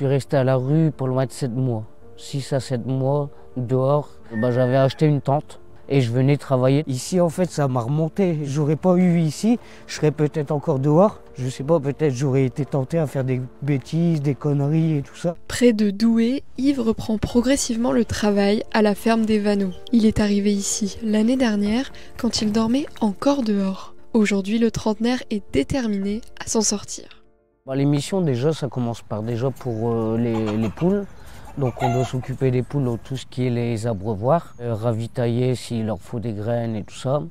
suis resté à la rue pour loin de 7 mois. 6 à 7 mois dehors. J'avais acheté une tente et je venais travailler. Ici, en fait, ça m'a remonté. J'aurais pas eu ici, je serais peut-être encore dehors. Je sais pas, peut-être j'aurais été tenté à faire des bêtises, des conneries et tout ça. Près de Douai, Yves reprend progressivement le travail à la ferme des Vanneaux. Il est arrivé ici l'année dernière quand il dormait encore dehors. Aujourd'hui, le trentenaire est déterminé à s'en sortir. Les missions, déjà, ça commence par déjà pour les poules. Donc on doit s'occuper des poules, donc tout ce qui est les abreuvoirs, ravitailler s'il leur faut des graines et tout ça.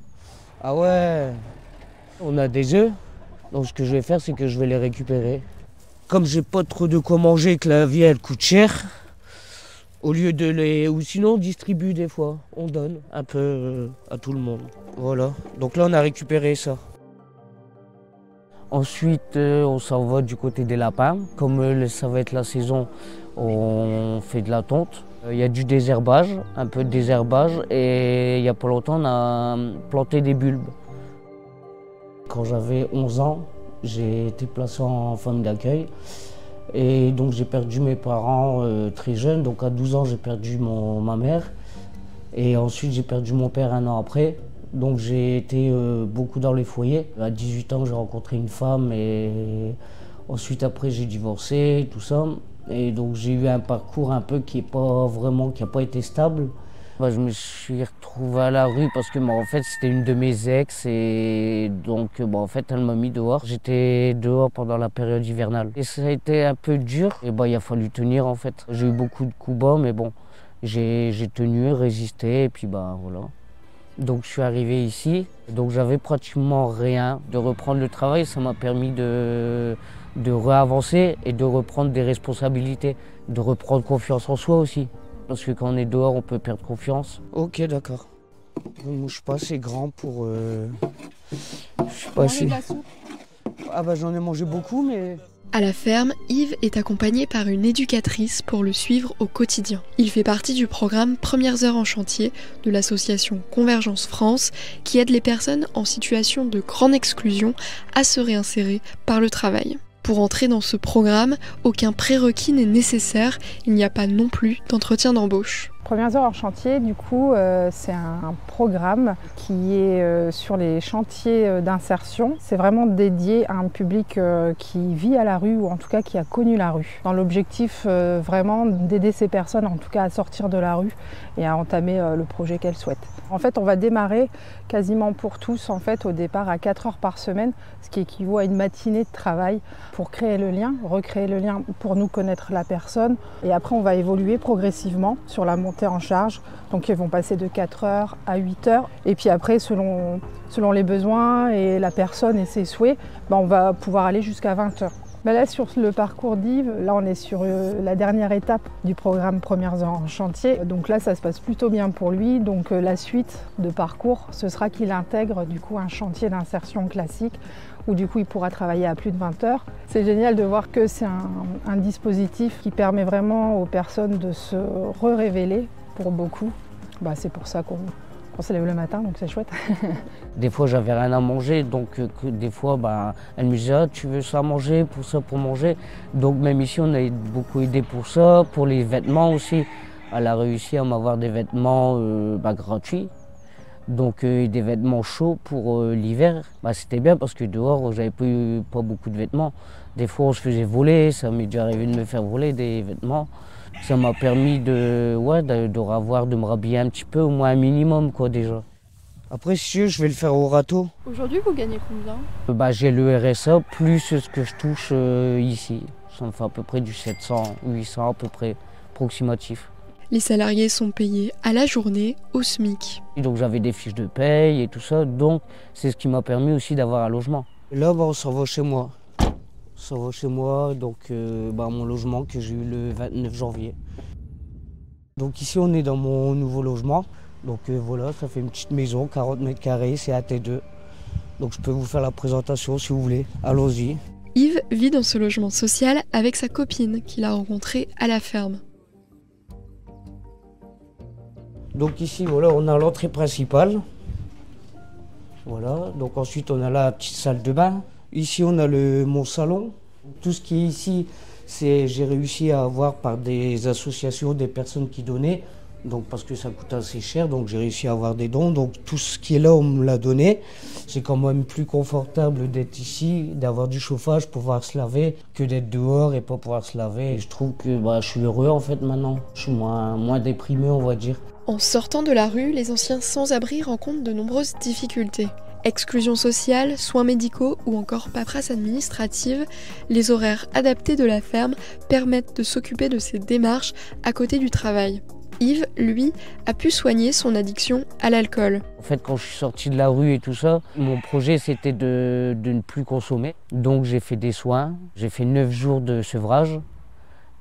Ah ouais, on a des œufs, donc ce que je vais faire, c'est que je vais les récupérer. Comme j'ai pas trop de quoi manger et que la vie elle coûte cher, au lieu de les... ou sinon on distribue des fois, on donne un peu à tout le monde. Voilà, donc là on a récupéré ça. Ensuite, on s'en va du côté des lapins. Comme ça va être la saison, on fait de la tonte. Il y a du désherbage, un peu de désherbage, et il n'y a pas longtemps, on a planté des bulbes. Quand j'avais 11 ans, j'ai été placé en famille d'accueil. Et donc j'ai perdu mes parents très jeunes. Donc à 12 ans, j'ai perdu ma mère. Et ensuite, j'ai perdu mon père un an après. Donc j'ai été beaucoup dans les foyers. À 18 ans, j'ai rencontré une femme et ensuite après j'ai divorcé, tout ça. Et donc j'ai eu un parcours un peu qui n'a pas été stable. Je me suis retrouvé à la rue parce que en fait c'était une de mes ex et donc en fait elle m'a mis dehors. J'étais dehors pendant la période hivernale. Et ça a été un peu dur et il a fallu tenir en fait. J'ai eu beaucoup de coups bas mais bon, j'ai tenu, résisté et puis voilà. Donc je suis arrivé ici, donc j'avais pratiquement rien. De reprendre le travail, ça m'a permis de réavancer et de reprendre des responsabilités, de reprendre confiance en soi aussi. Parce que quand on est dehors, on peut perdre confiance. Ok, d'accord. Je suis pas assez grand pour... Je suis pas assez... Ah j'en ai mangé beaucoup, mais... À la ferme, Yves est accompagné par une éducatrice pour le suivre au quotidien. Il fait partie du programme Premières heures en chantier de l'association Convergence France qui aide les personnes en situation de grande exclusion à se réinsérer par le travail. Pour entrer dans ce programme, aucun prérequis n'est nécessaire, il n'y a pas non plus d'entretien d'embauche. Premières heures en chantier, du coup, c'est un programme qui est sur les chantiers d'insertion. C'est vraiment dédié à un public qui vit à la rue ou en tout cas qui a connu la rue. Dans l'objectif vraiment d'aider ces personnes en tout cas à sortir de la rue et à entamer le projet qu'elles souhaitent. En fait, on va démarrer quasiment pour tous en fait au départ à 4 heures par semaine, ce qui équivaut à une matinée de travail pour créer le lien, recréer le lien pour nous connaître la personne. Et après, on va évoluer progressivement sur la montée en charge. Donc ils vont passer de 4 heures à 8 heures. Et puis après, selon les besoins et la personne et ses souhaits, on va pouvoir aller jusqu'à 20 heures. Là, sur le parcours d'Yves, là on est sur la dernière étape du programme Premières heures en chantier. Donc là, ça se passe plutôt bien pour lui. Donc la suite de parcours, ce sera qu'il intègre du coup un chantier d'insertion classique où du coup il pourra travailler à plus de 20 heures. C'est génial de voir que c'est un dispositif qui permet vraiment aux personnes de se révéler pour beaucoup. C'est pour ça qu'on se lève le matin, donc c'est chouette. Des fois, j'avais rien à manger, donc des fois, elle me disait tu veux ça à manger, pour ça, pour manger. Donc même ici, on a beaucoup aidé pour ça, pour les vêtements aussi. Elle a réussi à m'avoir des vêtements gratuits. Donc des vêtements chauds pour l'hiver. C'était bien parce que dehors, j'avais pas beaucoup de vêtements. Des fois, on se faisait voler, ça m'est déjà arrivé de me faire voler des vêtements. Ça m'a permis de me rhabiller un petit peu, au moins un minimum déjà. Après, si tu veux, je vais le faire au râteau. Aujourd'hui, vous gagnez combien ? J'ai le RSA plus ce que je touche ici. Ça me fait à peu près du 700, 800 à peu près, approximatif. Les salariés sont payés à la journée, au SMIC. Donc j'avais des fiches de paye et tout ça, donc c'est ce qui m'a permis aussi d'avoir un logement. Là, on s'en va chez moi. Ça va chez moi, donc mon logement que j'ai eu le 29 janvier. Donc ici on est dans mon nouveau logement. Donc voilà, ça fait une petite maison, 40 mètres carrés, c'est AT2. Donc je peux vous faire la présentation si vous voulez. Allons-y. Yves vit dans ce logement social avec sa copine qu'il a rencontrée à la ferme. Donc ici voilà, on a l'entrée principale. Voilà, donc ensuite on a la petite salle de bain. Ici on a mon salon. Tout ce qui est ici, J'ai réussi à avoir par des associations des personnes qui donnaient, donc parce que ça coûte assez cher, donc j'ai réussi à avoir des dons. Donc tout ce qui est là, on me l'a donné. C'est quand même plus confortable d'être ici, d'avoir du chauffage pour pouvoir se laver, que d'être dehors et pas pouvoir se laver. Et je trouve que je suis heureux en fait maintenant. Je suis moins déprimé, on va dire. En sortant de la rue, les anciens sans-abri rencontrent de nombreuses difficultés. Exclusion sociale, soins médicaux ou encore paperasse administrative, les horaires adaptés de la ferme permettent de s'occuper de ces démarches à côté du travail. Yves, lui, a pu soigner son addiction à l'alcool. En fait, quand je suis sorti de la rue et tout ça, mon projet c'était de ne plus consommer. Donc j'ai fait des soins, j'ai fait 9 jours de sevrage.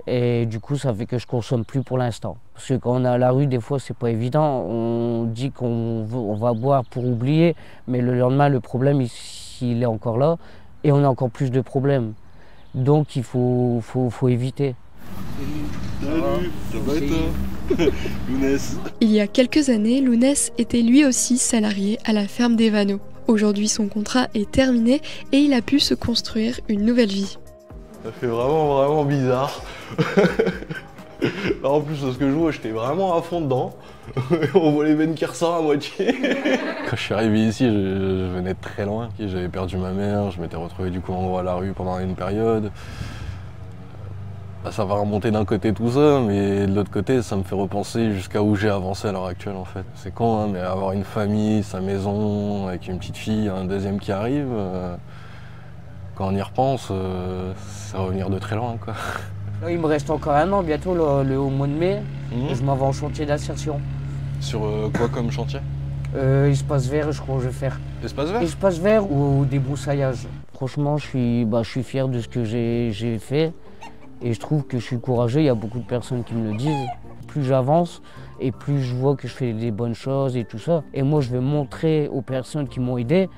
Et du coup, ça fait que je consomme plus pour l'instant. Parce que quand on est à la rue, des fois, c'est pas évident. On dit qu'on va boire pour oublier, mais le lendemain, le problème, il est encore là. Et on a encore plus de problèmes. Donc, il faut éviter. Salut, ça va et toi? Lounès. Il y a quelques années, Lounès était lui aussi salarié à la ferme des Vanneaux. Aujourd'hui, son contrat est terminé et il a pu se construire une nouvelle vie. Ça fait vraiment bizarre. Là en plus de ce que je vois, j'étais vraiment à fond dedans. On voit les veines qui ressortent à moitié. Quand je suis arrivé ici, je venais de très loin. J'avais perdu ma mère, je m'étais retrouvé du coup en gros à la rue pendant une période. Ça va remonter d'un côté tout ça, mais de l'autre côté, ça me fait repenser jusqu'à où j'ai avancé à l'heure actuelle en fait. C'est con, hein, mais avoir une famille, sa maison, avec une petite fille, un deuxième qui arrive, quand on y repense, c'est revenir de très loin, quoi. Là, il me reste encore un an, bientôt au mois de mai, je m'en vais en chantier d'insertion. Sur quoi comme chantier? Espace vert, je crois que je vais faire. Espace vert? Espace vert ou débroussaillage. Franchement, je suis fier de ce que j'ai fait. Et je trouve que je suis courageux, il y a beaucoup de personnes qui me le disent. Plus j'avance et plus je vois que je fais des bonnes choses et tout ça. Et moi, je vais montrer aux personnes qui m'ont aidé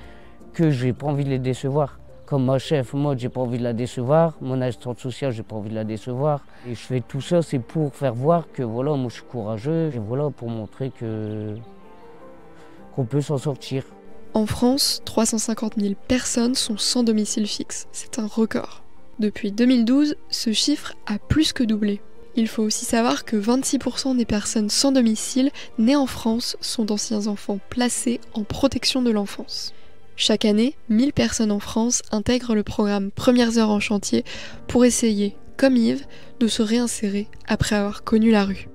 que j'ai pas envie de les décevoir. Comme ma chef, moi, j'ai pas envie de la décevoir. Mon assistante sociale, j'ai pas envie de la décevoir. Et je fais tout ça, c'est pour faire voir que voilà, moi, je suis courageux. Et voilà, pour montrer qu'on peut s'en sortir. En France, 350 000 personnes sont sans domicile fixe. C'est un record. Depuis 2012, ce chiffre a plus que doublé. Il faut aussi savoir que 26% des personnes sans domicile nées en France sont d'anciens enfants placés en protection de l'enfance. Chaque année, 1000 personnes en France intègrent le programme Premières heures en chantier pour essayer, comme Yves, de se réinsérer après avoir connu la rue.